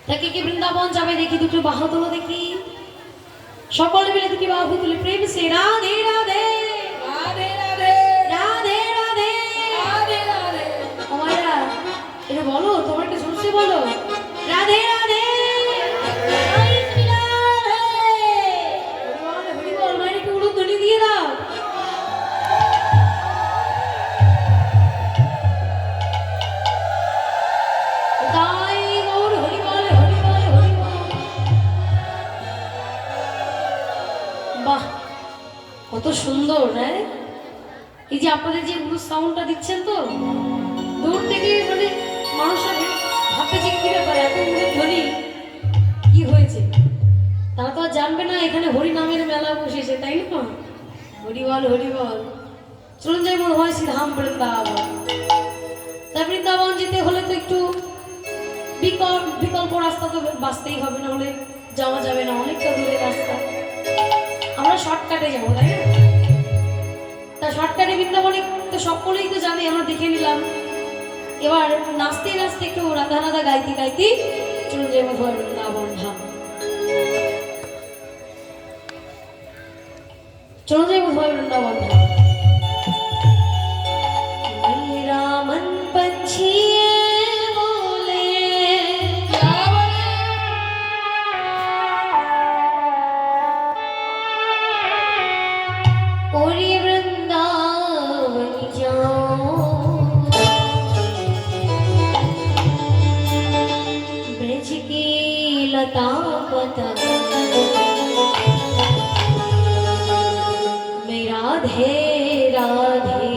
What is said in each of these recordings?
তাকে কি বৃন্দাবন যাবে দেখি, দুটো বাহু তুলো দেখি, সকলে মিলে দুটি বাহু তুলে প্রেম সে রাধে রাধে রাধে রাধে রাধে রাধে রাধে রাধে। ও মায়েরা এটা বলো, তোমার একটা শুনছে বলো রাধে রাধে হরি বল হরি বল, মায়ের একটু উলুধ্বনি দিয়ে দাও। তাই গৌর হরি বল হরি বল হরি বল। বাহ কত সুন্দর, হ্যাঁ এই যে আপনাদের যে উলু সাউন্ডটা দিচ্ছেন তো দূর থেকে, মানে মানুষরা ভাববে যে কি ব্যাপার এত উলুর ধ্বনি কি হয়েছে, তারা তো আর জানবে না এখানে হরি নামের মেলা বসেছে, তাই না? হরি বল হরি বল। চলুন যাই মনে হয় শ্রীধাম বৃন্দাবন। তা বৃন্দাবন যেতে হলে তো একটু বিকল্প রাস্তা তো বাঁচতেই হবে, না হলে যাওয়া যাবে না, অনেকটা দূরের রাস্তা। আমরা শর্টকাটে যাবো, তাই না? তা শর্টকাটে বৃন্দাবনে তো সকলেই তো জানে, আমরা দেখে নিলাম। এবার নাচতে নাচতে একটু রাধা রাধা গাইতে গাইতে চলুন যাই মধুর বৃন্দাবন ধাম। চলুন যাই মধুর বৃন্দাবন ধাম। मेरा मन पंछी बोले ओरे वृंदावन जाओ, ब्रज की लता पतंग में राधे राधे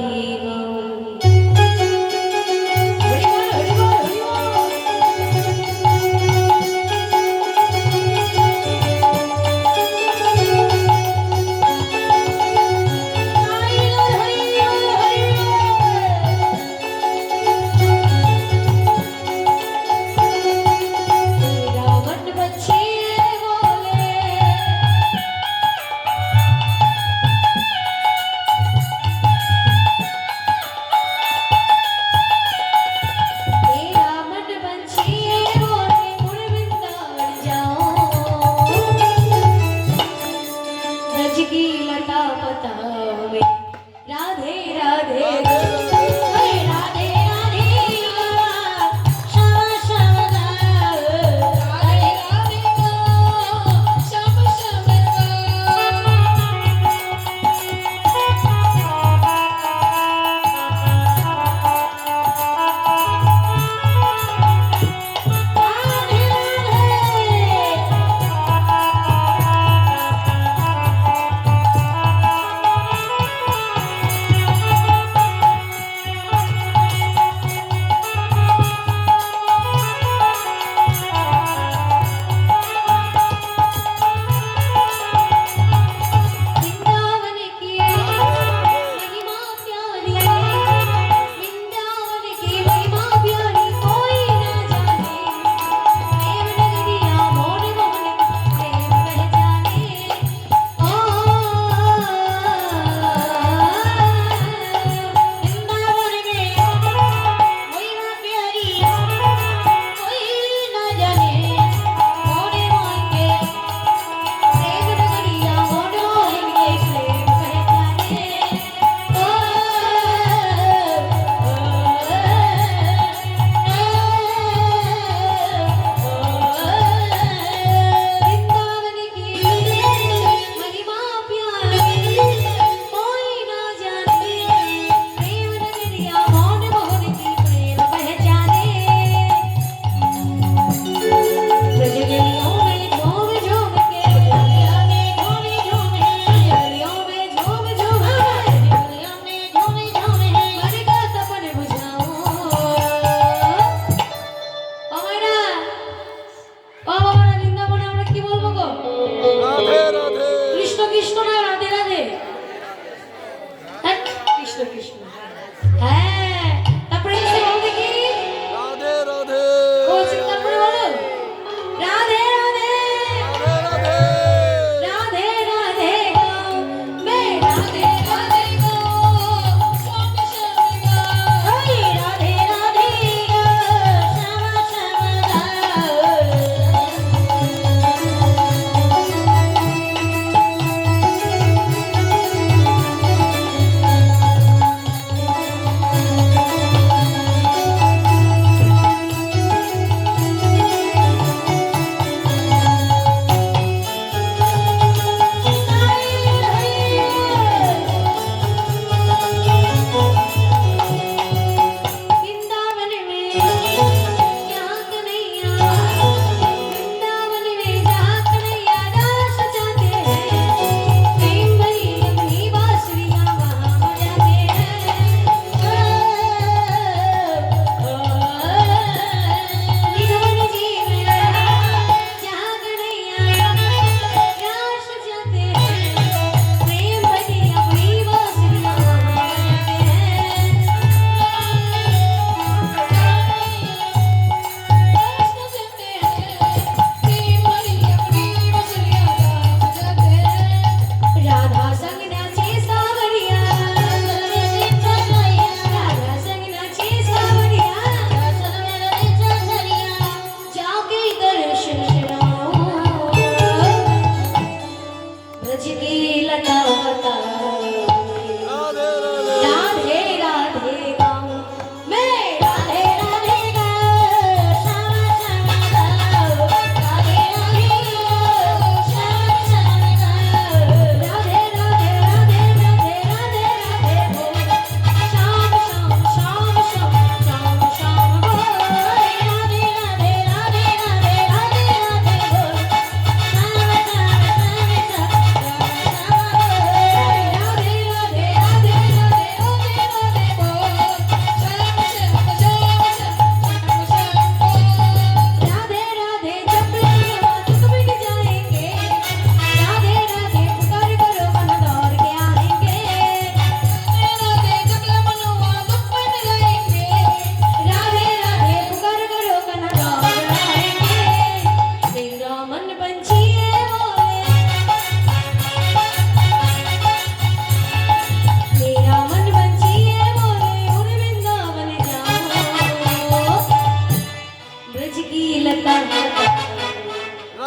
দিল কা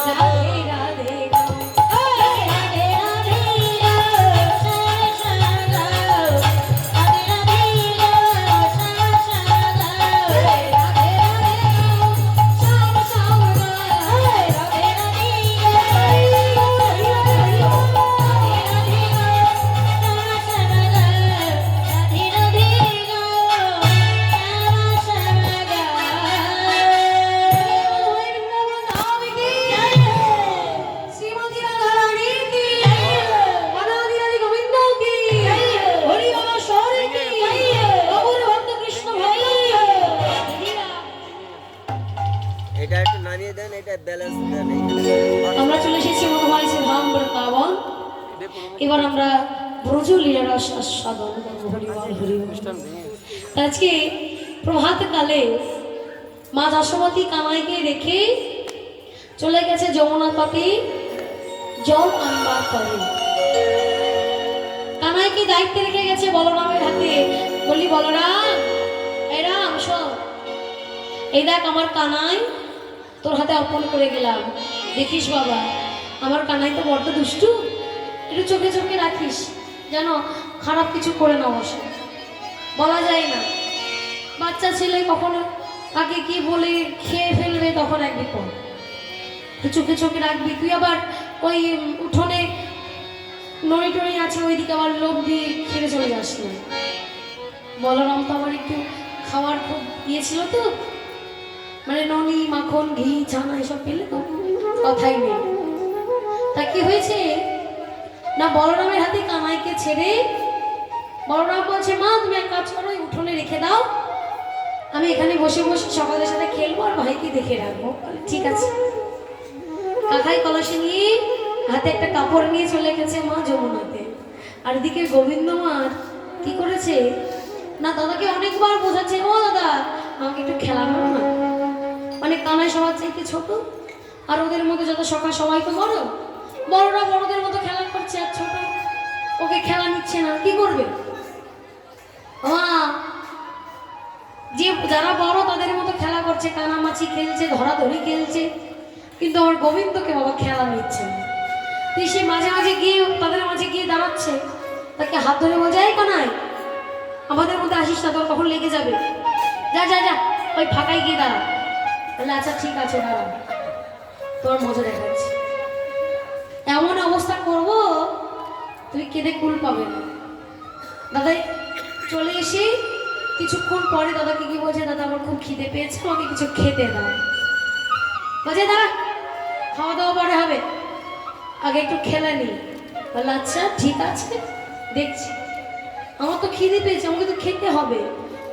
রাধে রাধে গাও। রাধে রাধে গাও, সা সা গাও। রাধে রাধে গাও, সা সা গাও। রাধে রাধে গাও, সা সা গাও। রাধে রাধে গাও, রাধে রাধে গাও, সা সা গাও। রাধে রাধে গাও, সা সা এটা একটু নামিয়ে দেন, এটা ব্যালেন্স দেন। আমরা চলে এসেছি মনে হয় যে ধাম বৃন্দাবন। এবার আমরা ব্রজ লীলার আস্বাদন করবো। হরিবল হরিবল। আজকে প্রভাত কালে মা যশোমতী কানাইকে রেখে চলে গেছে যমুনা তটে জল আনবার করে। কানাইকে দায়িত্বে রেখে গেছে বলরামের হাতে। বলি বলরাম, এই রাম শোন, এই দেখ আমার কানাই তোর হাতে অর্পণ করে গেলাম। দেখিস বাবা, আমার কানাই তো বড্ড দুষ্টু, একটু চোখে চোখে রাখিস যেন খারাপ কিছু করে না বসে। বলা যায় না, বাচ্চা ছেলে কখনো কাকে কি বলে খেয়ে ফেলবে, তখন এক বিপদ। তুই চোখে চোখে রাখবি। তুই আবার ওই উঠোনে নড়ি টড়ি আছে, ওইদিকে আবার লোভ দিয়ে খেলে চলে যাস না। বলরাম তো আবার একটু খাওয়ার খুব ইয়ে ছিল তো, মানে ননি মাখন ঘি ছানা এসব পেলে তো কথাই নেই। তা কি হয়েছে না, বলরামের হাতে কানাইকে ছেড়ে বলরাম বলছে, মা তুমি এক কাজ করো, উঠোনে রেখে দাও, আমি এখানে বসে বসে সকালের সাথে খেলবো আর ভাইকে দেখে রাখবো। ঠিক আছে। কাকাই কলসে নিয়ে হাতে একটা কাপড় নিয়ে চলে গেছে মা যমুনাতে। আর এদিকে গোবিন্দ মার কি করেছে না, দাদাকে অনেকবার বোঝাচ্ছে, ও দাদা আমাকে একটু খেলানো না। মানে কানাই সবার চাইতে ছোট, আর ওদের মধ্যে যত সকাল সবাই তো বড়, বড়রা বড়দের মতো খেলা করছে, আর ছোট ওকে খেলা নিচ্ছে না। কি করবে মা? যে যারা বড় তাদের মতো খেলা করছে, কানামাছি খেলছে, ধরাধরি খেলছে, কিন্তু আমার গোবিন্দকে বাবা খেলা নিচ্ছে না। তুই সে মাঝে মাঝে গিয়ে তাদের মাঝে গিয়ে দাঁড়াচ্ছে, তাকে হাত ধরে বলছে, এই কানাই আমাদের মধ্যে আসিস না, তোর কখন লেগে যাবে, যা যা যা ওই ফাঁকায় গিয়ে দাঁড়া। বলে আচ্ছা ঠিক আছে দাঁড়া, তোমার মজা দেখাচ্ছি। এমন অবস্থা করব তুমি কেঁদে কুল পাবে না। দাদাই চলে এসে কিছুক্ষণ পরে দাদাকে কি বলছে, দাদা আমার খুব খিদে পেয়েছে, আমাকে কিছু খেতে দাও। বলছে দাঁড়া, খাওয়া দাওয়া পরে হবে, আগে একটু খেলে নি। বলে আচ্ছা ঠিক আছে দেখছি, আমার তো খিদে পেয়েছে, আমাকে তো খেতে হবে।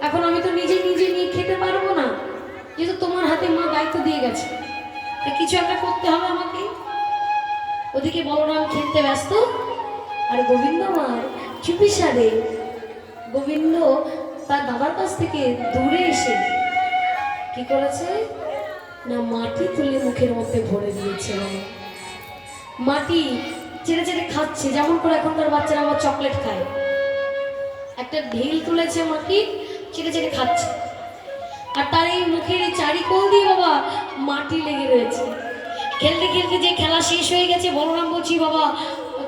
এখন আমি তো নিজে নিজে নিয়ে খেতে পারবো না, যেহেতু তোমার হাতে মা দায়িত্ব দিয়ে গেছে, কিছু একটা করতে হবে আমাকে। ওদিকে বলরাম খেলতে ব্যস্ত, আর গোবিন্দ মার চুপিসারে গোবিন্দ তার দাদার কাছ থেকে দূরে এসে কি করেছে না, মাটি তুলে মুখের মধ্যে ভরে দিয়েছে। মাটি চেড়ে চেড়ে খাচ্ছে, যেমন করে এখনকার বাচ্চারা আবার চকলেট খায়। একটা ঢিল তুলেছে, মাটি চেড়ে চেড়ে খাচ্ছে, আর তার এই মুখের এই চারিকোল দিয়ে বাবা মাটি লেগে রয়েছে। খেলতে খেলতে যে খেলা শেষ হয়ে গেছে, বলরাম বলছি, বাবা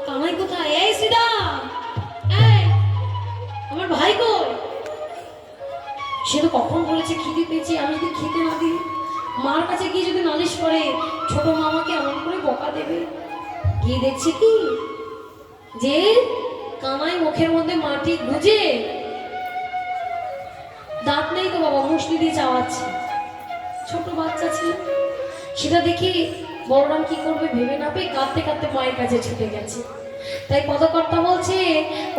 কানাই কোথায়? এই সিদা, এই আমার ভাই কই? সে তো কখন বলেছে খিদে পেয়েছি, আমি যদি খেতে না দিই, মার কাছে গিয়ে যদি নালিশ করে, ছোট মামাকে এমন করে বকা দেবে। গিয়ে দেখছে কি যে কানাই মুখের মধ্যে মাটি গুজে, দাঁত নেই তো বাবা, মুসলি দিয়ে চাওয়াচ্ছে। ছোট বাচ্চা ছিল, সেটা দেখি বলরাম কি করবে ভেবে না পেয়ে কাঁদতে কাঁদতে মায়ের কাছে ছুটে গেছে। তাই পদকর্তা বলছে,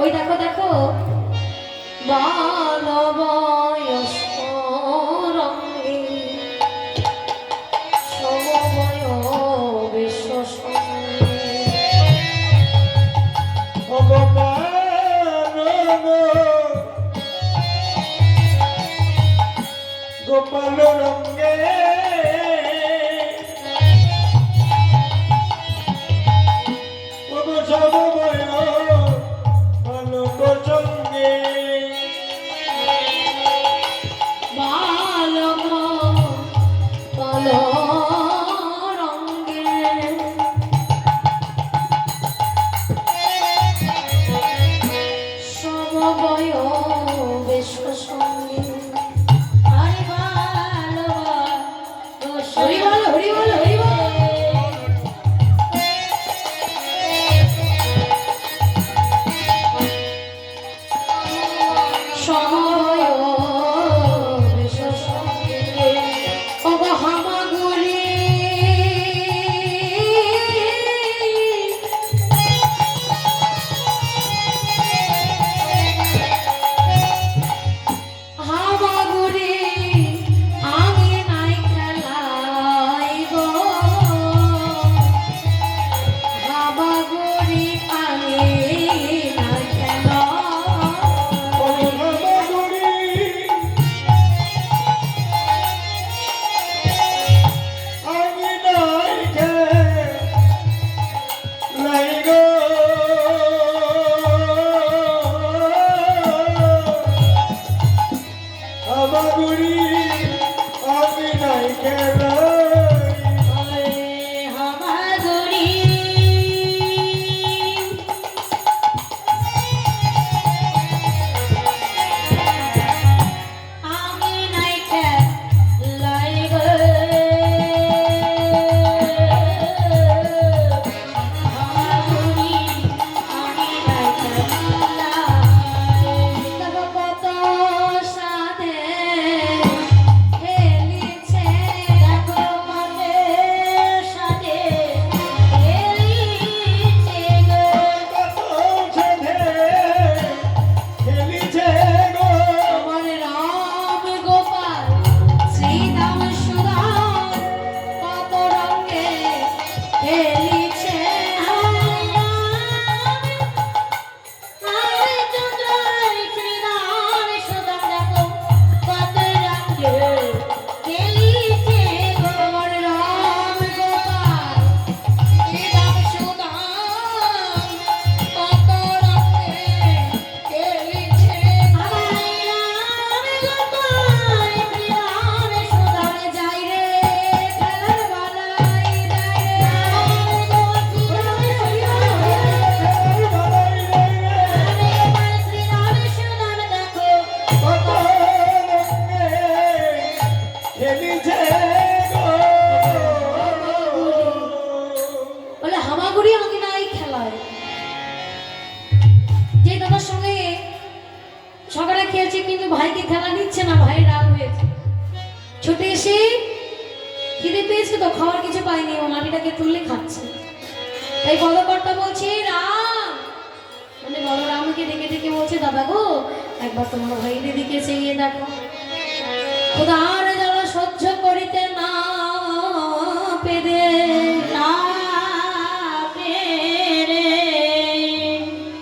ওই দেখো দেখো, বাল বয়স্ক রঙ্গে সমবয় বিশ্ব গোপাল রঙ্গে সমবয় বালক সঙ্গে ভাইকে খেলা নিচ্ছে না, ভাই রাগ হয়েছে, ছুটে এসে খিদে পেয়েছে তো, খাওয়ার কিছু পায়নি, ও মাটিটাকে তুললে খাচ্ছে। তাই পদকর্তা বলছে রাম, মানে বলরামকে ডেকে ডেকে বলছে দাদা গো একবার তোমার ভাইয়ের দিকে চেয়ে দেখো, ক্ষুধার জ্বালা সহ্য করিতে না পেরে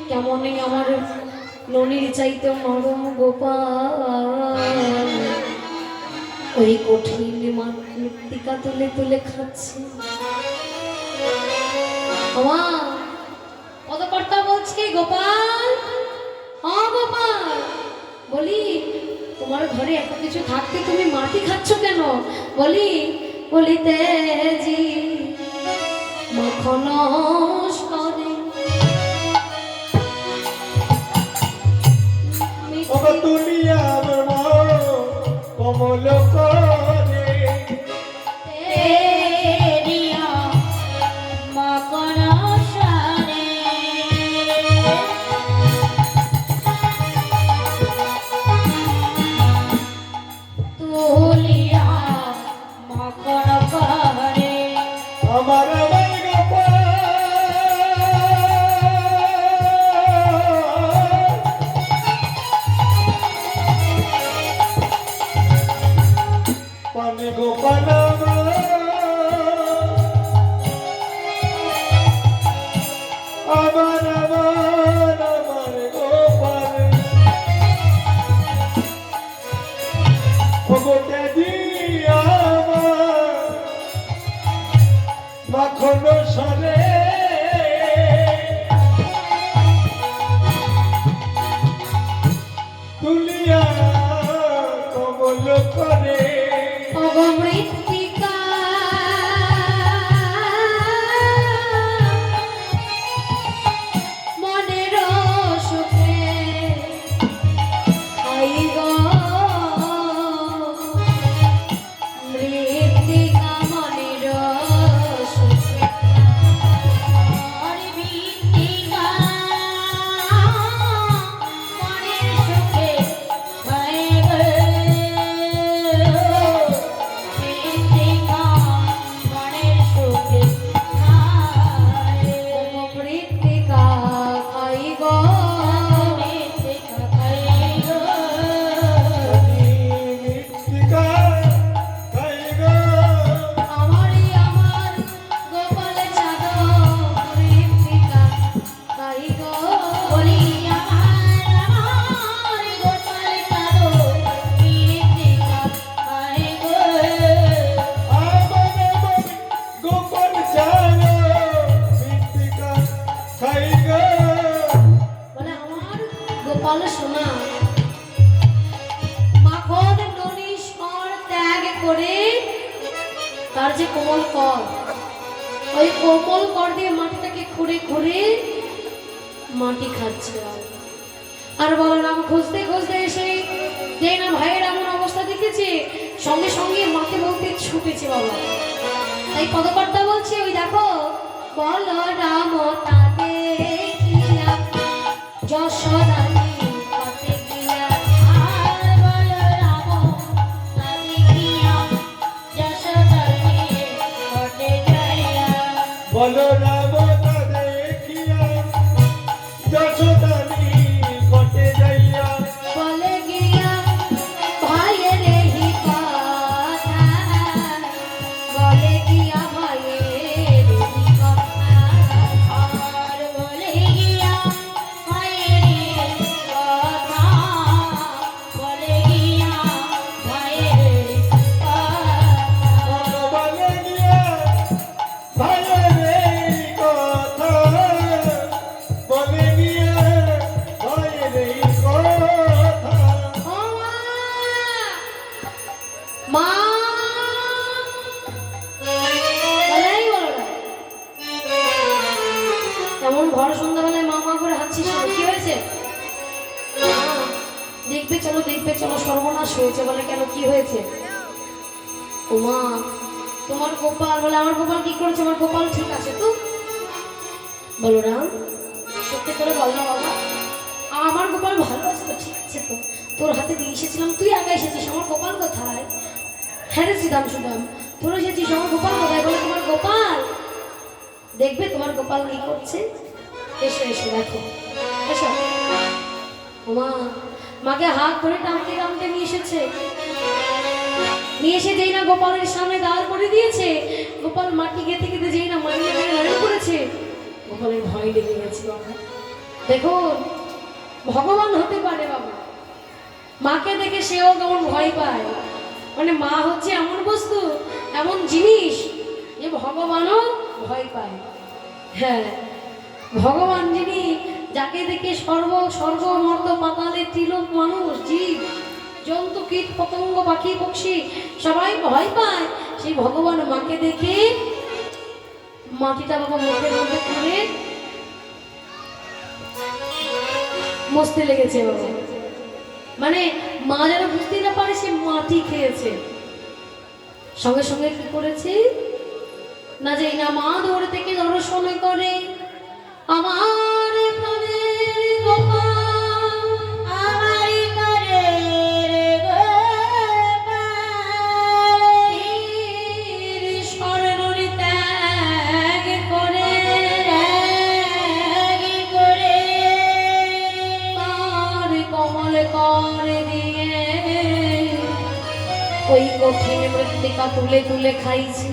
কেমনই আমার ননির চাইতে নরম গোপাল ওই কঠিন মৃত্তিকা তুলে তুলে খাচ্ছে। পদকর্তা বলছে গোপাল, গোপাল, বলি তোমার ঘরে এত কিছু থাকতে তুমি মাটি খাচ্ছ কেন? বলি বলিতে জি মাখন করে ওগো তুলিয়া আমার মন কমল করে আমার আমার গোপাল পানি গোপাল আমার আমার আমার গোপাল ওগোটা দিয়া মাখন সরে তুলিয়া কমল করে মৃত্তিকা মনের সুখে আই গো মৃত্তিকা মনের সুখে মৃত্তিকা মনের সুখে আই গো মৃত্তিকা খাই গো আমার আমার গোপাল জানো মৃত্তিকা খাই গো গোপাল সোনা মাখন ননীশ্বর ত্যাগ করে তার যে কোমল কর, ওই কোমল কর দিয়ে মাটিটাকে খুঁড়ে খুঁড়ে মাটি খাচ্ছে। আর বলরাম খুঁজতে খুঁজতে এসে যে না ভাইয়ের এমন অবস্থা দেখেছে, সঙ্গে সঙ্গে মাকে বলতে ছুটেছে বাবা। তাই পদকর্তা বলছে ওই দেখো বলরাম তা দেখিয়া যশোদানি পথে গিয়া, আর বলরাম তা দেখিয়া যশোদানি পথে যাইয়া, বলরাম তা দেখিয়া যশোদানি কটে যাইয়া বলে গিয়া ভাইয়ের এই কথা, বলে গিয়া ভাইয়ের এই কথা, আর বলে গিয়া ভাইয়ের এই কথা, বলে গিয়া ভাইয়ের এই কথা। বলে গিয়া ভাইয়ের এই কথা বলে গিয়া ভাইয়ের এই কথা ও মা, বলাই বলো না। এমন ভর সন্ধ্যাবেলায় মা মা করে হাঁটছিস কেন? কি হয়েছে? দেখবে চলো দেখবে চলো, সর্বনাশ হয়েছে। বলে কেন কি হয়েছে? ও মা তোমার গোপাল, বলে আমার গোপাল কি করেছে? আমার গোপাল ঠিক আছে তো? বলরাম সত্যি করে বল না বাবা, আমার গোপাল ভালো আছে তো? ঠিক আছে তো? তোর হাতে দিয়ে এসেছিলাম, তুই একা এসেছিস, আমার গোপাল কোথায়? হ্যাঁ রে শ্রীরাম সুদাম, তোর এসেছিস, আমার গোপাল কোথায়? বলে তোমার গোপাল, দেখবে তোমার গোপাল কি করছে। এসো এসো দেখো, এসো। ওমা, মাকে হাত ধরে টানতে টানতে নিয়ে এসেছে, নিয়ে এসে যেই না গোপালের সামনে দাঁড় করে দিয়েছে, গোপাল মাটি গেতে গেতে যেই না মাটিতে দাঁড়িয়ে পড়েছে, গোপালের ভয় লেগে গেছে। বাবা দেখুন, ভগবান হতে পারে বাবা, মাকে দেখে সেও কেমন ভয় পায়। মানে মা হচ্ছে এমন বস্তু, এমন জিনিস যে ভগবানও ভয় পায়। হ্যাঁ, ভগবান যিনি, যাকে দেখে স্বর্গ মর্ত পাতালে তিলক মানুষ জীব জন্তু কীট পতঙ্গ পাখি পক্ষী সবাই ভয় পায়, সেই ভগবান মাকে দেখে মাটিটা বাবা মুখের মধ্যে করে মস্তে লেগেছে বাবা। মানে মা যেন বুঝতে না পারে সে মাটি খেয়েছে। সঙ্গে সঙ্গে কি করেছে না, যে না মা দৌড়ে থেকে দর্শন করে আমার প্রাণের গোপাল, আমার প্রাণের গোপাল, স্বর্ণরি ত্যাগ করে তার কমল করে দিয়ে ওই কঠিন মৃত্তিকা তুলে তুলে খাইছি।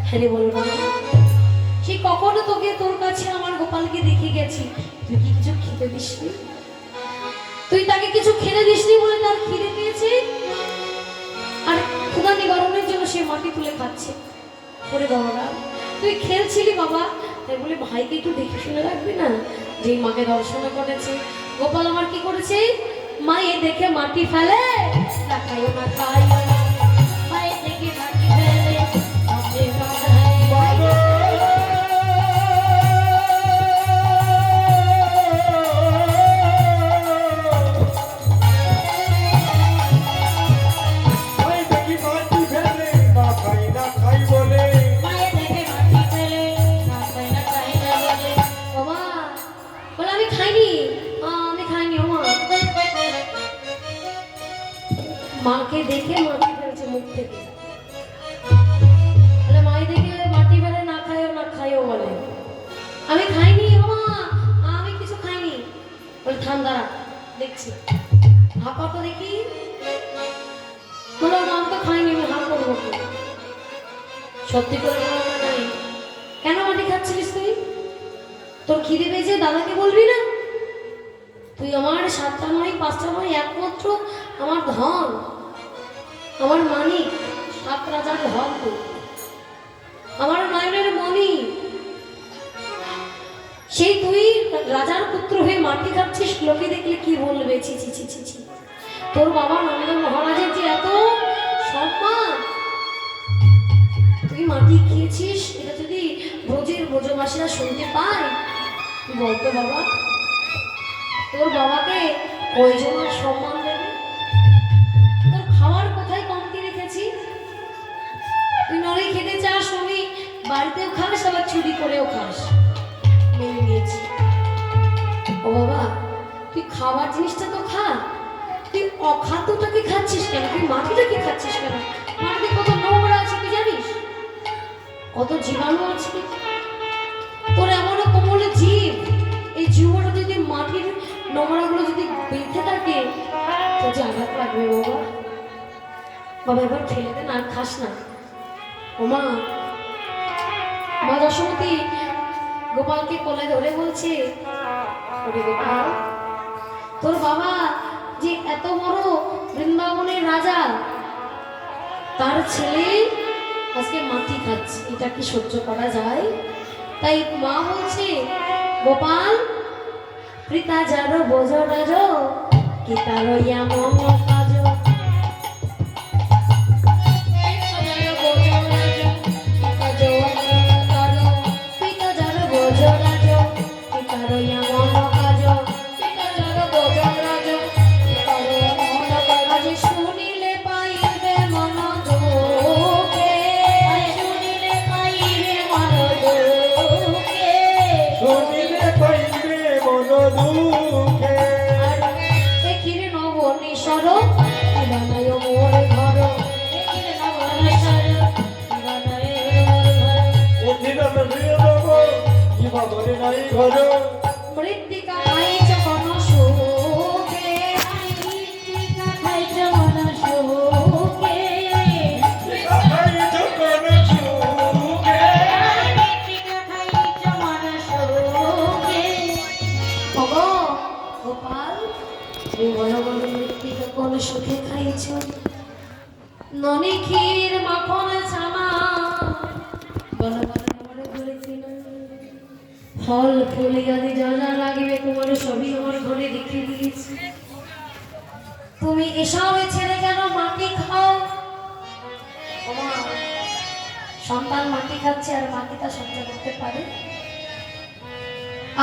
হ্যাঁ বল বাবা, সে কখনো তোকে তোর কাছে আমার গোপালকে দেখে গেছি, তুই কি কিছু খেতে দিসনি? তুই তাকে কিছু খেতে দিসনি বলে তার খিদে পেয়েছে, আর ক্ষুধা নিবারণের জন্য সে মাটি তুলে খাচ্ছে। ওরে বাবা, তুই খেলছিলি বাবা, তাই বলে ভাইকে একটু দেখে শুনে রাখবি না? যেই মাকে দর্শন করেছে গোপাল আমার কি করেছে, মায়ে দেখে মাটি ফেলে, না খাইও না খাইও না, মায়ে দেখে মাটি ফেলে, মাটি ফেলে। ভাই দেখি মাটি ফেলে, না খাই না খাই বলে। মায়ে দেখে মাটি ফেলে, না খাই না খাই না বলে। বাবা বলে আমি খাইনি, আমি খাইনি। ওমা, মাকে দেখে মাটি ফেলছে মুখ থেকে, বলে মাই দেখে মাটি ফেলে, না খাইও বলে আমি খাইনি। ওমা, আমি কিছু খাইনি। বলে থাম দাঁড়া দেখছি, হাঁপা তো দেখি। বলে আমি তো খাইনি, আমি হাঁ করবো কি? সত্যি করে বলো না, নাই কেন মাটি খাচ্ছিলিস তুই? তোর খিদে পেয়েছে, দাদাকে বলবি না? তুই আমার 7টা নয় 5টা নয়, একমাত্র আমার ধন, আমার মানিক, 7 রাজার ধন তুই, আমার নয়নের মণি। সেই তুই রাজার পুত্র হয়ে মাটি খাচ্ছিস, লোকে দেখলে কি বলবে? ছি ছি ছি ছি ছি। তোর বাবা নন্দ মহারাজের যে এত সম্মান, তুই মাটি খেয়েছিস, এটা যদি ব্রজবাসীরা শুনতে পায়, তুই বলতো বাবা, তোর বাবাকে কয়জন আর সম্মান দেবে? তোর খাওয়ার কোথায় কমতি রেখেছি? তুই নড়ে খেতে চাস, আমি বাড়িতেও খাস, আবার চুরি করেও খাস, মেনে নিয়েছি। ও বাবা, তুই খাওয়ার জিনিসটা তো খা, তুই অখাদ্যটাকে খাচ্ছিস কেন? তুই মাটিটাকে খাচ্ছিস কেন? মাটিতে কত নোংরা আছে তুই জানিস? কত জীবাণু আছে। তোর এমনও কোমল জীব, এই জীবটা যদি মাটির নোংরাগুলো যদি বেঁধে থাকে, তো যে আঘাত লাগবে বাবা। বাবা এবার ফেলে দে না, আর খাস না। ওমা, মা যশোমতী গোপালকে কোলে ধরে বলছে, ওরে গোপাল, তোর বাবা যে এত বড় বৃন্দাবনের রাজা, তার ছেলে আজকে মাটি খাচ্ছে, এটা কি সহ্য করা যায়? তাই মা বলছে, গোপাল পিতা যার বোঝ রাজ, কি তার এমন কাজ, পিতা যার বোঝ রাজ, কি তার এমন কাজ, আজ শুনিলে পাইবে মন দুঃখে, শুনিলে পাইবে মন দুঃখে, শুনিলে পাইবে মন দুঃখে। আর দেখিরে নব বাবরে নাই ঘরে মৃত্তিকা খাইছ কোন সুখে, মৃত্তিকা খাইছ মন সুখে, খাইছ কোন সুখে মৃত্তিকা খাইছ মন সুখে। ওগো গোপাল, তুমি বলো বলো মৃত্তিকা কোন সুখে খাইছ? ননি ক্ষীর মাখন ছানা, বলো বলো তোমার ঘরে ছিল। ফল ফুল আদি যা যা লাগবে তোমার সবই আমার ঘরে রেখে দিয়েছি। তুমি এসব ছেড়ে কেন মাটি খাও? ওমা, সন্তান মাটি খাচ্ছে আর মাটি তা সহ্য করতে পারে?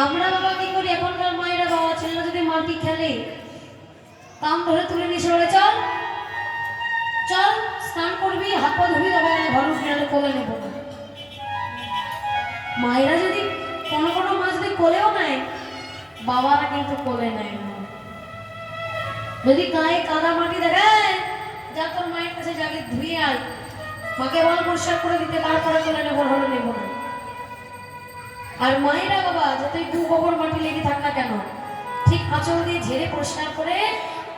আমরা বাবা কি করি, এখনকার মায়েরা বাবা ছেলেরা যদি মাটি খেলে কান ধরে তুলে নিয়ে বলে চল চল স্নান করবি, হাত পা ধুবি, তবে ঘর উঠে আলে কোলে নেবো না। মায়েরা যদি কোনো কোনো মাছ যদি কোলেও নেয়, বাবারা কিন্তু কোলে নেয় না। যদি গায়ে কাদা মাটি দেখায়, যা তোর মায়ের কাছে যাকে ধুয়ে আয়, মাকে বল পরিষ্কার করে দিতে, তারপরে কোলে নেবো, হলে নেবো না। আর মায়েরা বাবা যতই দু গোবর মাটি লেগে থাক না কেন, ঠিক আঁচল দিয়ে ঝেড়ে পরিষ্কার করে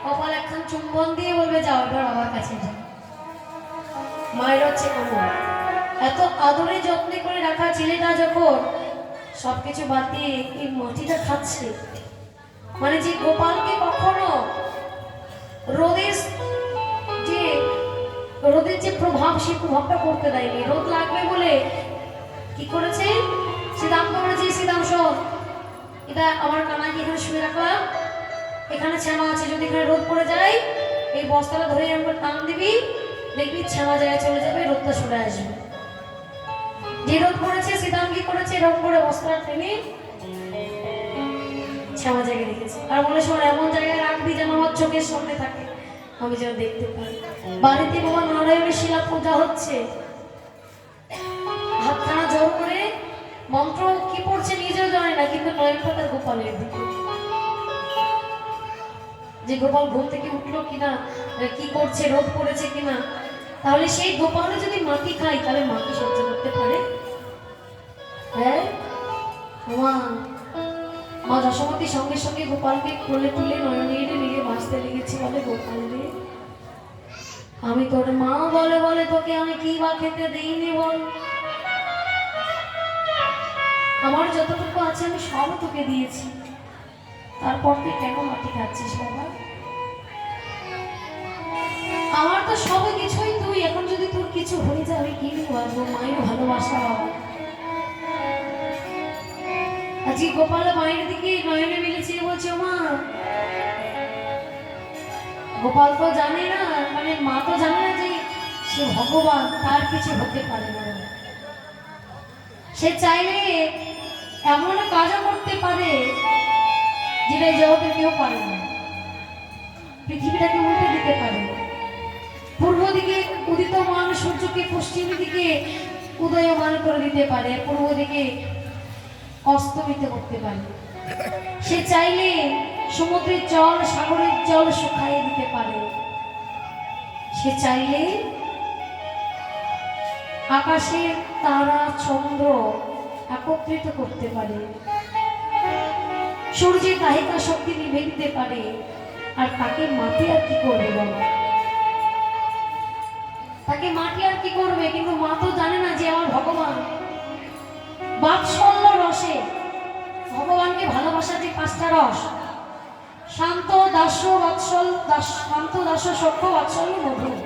কপাল একখান চুম্বন দিয়ে বলবে যাও এবার বাবার কাছে যাও। মায়ের হচ্ছে কোমর এত আদরে যত্নে করে রাখা ছেলেটা যখন সবকিছু বাদ দিয়ে এই মাটিটা খাচ্ছে, মানে যে গোপালকে কখনো রোদের যে প্রভাব, সেই প্রভাবটা করতে দেয়নি। রোদ লাগবে বলে কি করেছে, শ্রীরামকে বলেছে শ্রীরাম শোন, এটা আমার কানাইকে এখানে শুয়ে রাখলাম, এখানে শ্যামা আছে, যদি এখানে রোদ পড়ে যায় এই বস্তাটা ধরে এরকম টান দিবি, দেখবি শ্যামা জায়গায় চলে যাবে, রোদটা সরে আসবে। যে রোদ পড়েছে শ্রীরাম কি করেছে, এরকম করে বস্তাটা টেনে শ্যামা জায়গায় রেখেছে, আর বলে শোন এমন জায়গায় রাখবি যেন আমার চোখের সামনে থাকে, আমি যেন দেখতে পাই। বাড়িতে বাবা নারায়ণের শিলা পূজা হচ্ছে, হাতখানা জোর করে মন্ত্র কি পড়ছে নিজেও জানে না, কিন্তু নয়নটা তার গোপালের দিকে, যে গোপাল ঘুম থেকে উঠলো কিনা, কি করছে, রোদ পড়েছে কিনা। তাহলে সেই গোপালে যদি মাটি খাই, তাহলে মাটি সহ্য করতে পারে? হ্যাঁ, মা যশোমতী সঙ্গে সঙ্গে গোপালকে কোলে তুলে নয়নের নিয়ে ভাসতে লেগেছি, বলে গোপাল রে, আমি তোর মা বলে বলে তোকে আমি কি বা খেতে দিইনি বল, আমার যতটুকু আছে আমি সব তোকে দিয়েছি, তারপর তুই কেন মাটি খাচ্ছিস বাবা? আমার তো সব কিছুই তুই, এখন যদি তোর কিছু হয়ে যায় আমি কি বলবো? মায়ের ভালোবাসা বাবা। আজকে গোপাল মায়ের দিকে নয়নে মিলেছে, বলছে মা, গোপাল তো জানে না, মানে মা তো জানে না যে সে ভগবান, তার কিছু হতে পারে না। সে চাইলে এমন কাজও করতে পারে যেটা জগতে কেউ পারে না। পৃথিবীটাকে উল্টে দিতে পারে, পূর্ব দিকে উদিতমান সূর্যকে পশ্চিম দিকে উদয়মান করে দিতে পারে, পূর্ব দিকে অস্তমিত করতে পারে। সে চাইলে সমুদ্রের জল সাগরের জল শুকাইয়ে দিতে পারে, সে চাইলে আকাশের তারা চন্দ্র একত্রিত করতে পারে, সূর্যের দাহিকা শক্তি নিভে দিতে পারে। আর তাকে মাটি আর কি করবে বলো? তাকে মাটি আর কি করবে? কিন্তু মা তো জানে না যে আমার ভগবান বাৎসল্য রসে, ভগবানকে ভালোবাসার যে পাঁচটা রস, শান্ত দাস্য বাৎসল, শান্ত দাস্য সখ্য বাৎসল্য মধুর।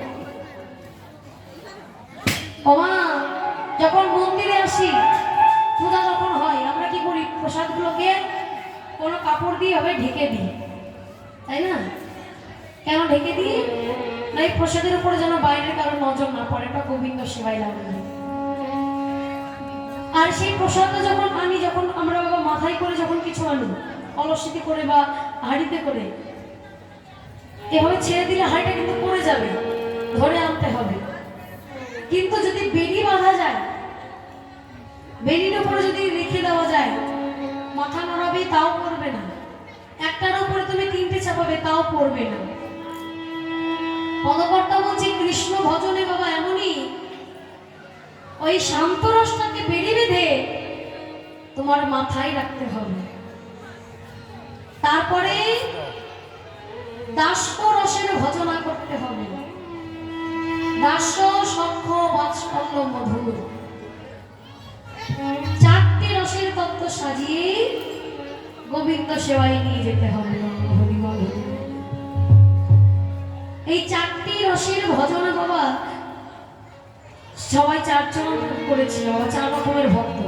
ওমা, যখন মন্দিরে আসি, পূজা যখন হয়, আমরা কি করি? প্রসাদগুলোকে কোনো কাপড় দিয়ে হবে ঢেকে দিই, তাই না? কেন ঢেকে দিই? না এই প্রসাদের উপরে যেন বাইরের কারো নজর না পড়ে, এটা গোবিন্দ সেবাই লাগে। আর সেই প্রসাদটা যখন আনি, যখন আমরা বাবা মাথায় করে যখন কিছু আনি, কলসিতে করে বা হাঁড়িতে করে, এভাবে ছেড়ে দিলে হাঁড়িটা কিন্তু পড়ে যাবে, ধরে আনতে হবে। কিন্তু যদি বেনি বাঁধা যায়, বেনির উপরে যদি রেখে দেওয়া যায়, মাথা নড়াবে তাও পড়বে না, একটার উপরে তুমি তিনটে চাপাবে তাও পড়বে না। পদকর্তা বলছে কৃষ্ণ ভজনে বাবা এমনই, ওই শান্ত রসটাকে বেড়ে বেঁধে তোমার মাথায় রাখতে হবে। তারপরে দাস্য রসের ভজনা করতে হবে। দাস্য, সখ্য, বাৎসল্য, মধুর, চারটি রসের তত্ত্ব সাজিয়ে গোবিন্দ সেবায় নিয়ে যেতে হবে। হরি বল, হরি বল। এই চারটি রসের ভজনা বাবা সবাই চারজন করেছিল, চার রকমের ভক্ত।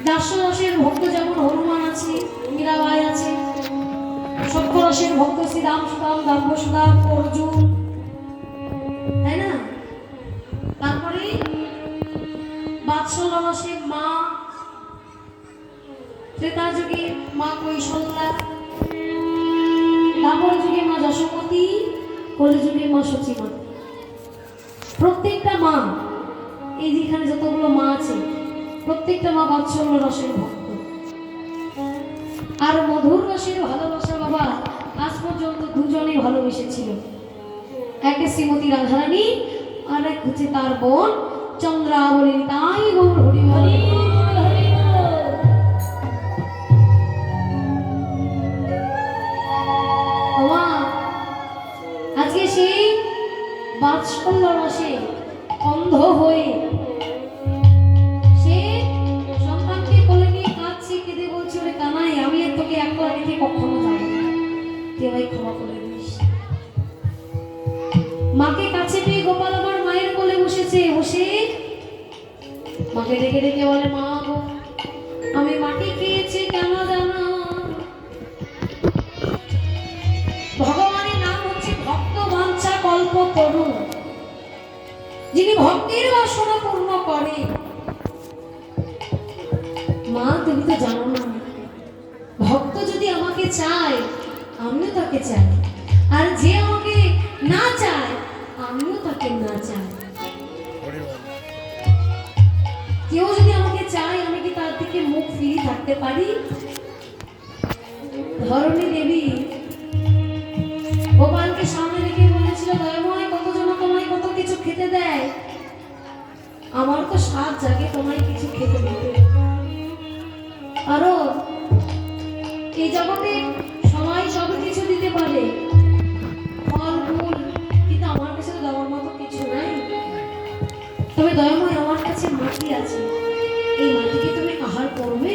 দাস্য রসের ভক্ত যেমন হনুমান আছে, মীরাবাই আছে। সখ্য রসের ভক্ত শ্রীরাম, সুদাম, দাম্ভ সুদাম, অর্জুন, তাই না? তারপরে বাৎসল্য রসের মা, ত্রেতা যুগে মা কৌশল্যা, দ্বাপর যুগে মা যশোমতী, কলিযুগে মা সচিমা। প্রত্যেকটা মা, এই যেখানে যতগুলো মা আছে প্রত্যেকটা মা বাৎসল্য রসের ভক্ত। আর মধুর রসের ভালোবাসা বাবা আজ পর্যন্ত দুজনেই ভালোবেসেছিল। এক শ্রীমতী রাধারানী আর এক হচ্ছে তার বোন চন্দ্রাবলী। তাই গৌর হরি হরি হরি আজকে সেই বাৎসল্য রসে অন্ধ হয়ে সে সন্তানকে কোলে নিয়ে কাঁদছে, কেঁদে বলছে, ওরে কানাই, আমি আর তোকে একবার রেখে কখনো যাব না, তুই ভাই ক্ষমা করে দিস। মাকে কাছে পেয়ে গোপাল আমার মায়ের কোলে বসেছে, বসে মাকে ডেকে ডেকে বলে, মা গো, আমি মাটি খেয়েছি কেন জানো? ভগবানের নাম হচ্ছে ভক্ত বাঞ্ছা কল্প তরু, যিনি ভক্তির বাসনা পূর্ণ করে। মা তুমি তো জানো না, ভক্ত যদি আমাকে চায় আমিও তাকে চাই, আর যে আমাকে না চায় আমিও তাকে না চাই। কেউ যদি আমাকে চায় আমি কি তার দিকে মুখ ফিরিয়ে থাকতে পারি? ধরণী দেবী গোপালকে সামনে রেখে বলেছিল, দয়াময়, কতজন তোমায় কত কিছু খেতে দেয়, আমার তো সাত জাগে তোমায় কিছু খেতে দিতে। আরো এই জগতে সবাই সব কিছু দিতে পারে, ফল ফুল, কিন্তু আমার কাছে তো দেওয়ার মতো কিছু নাই। তবে দয়াময়, আমার কাছে মাটি আছে, এই মাটিকে তুমি আহার করবে।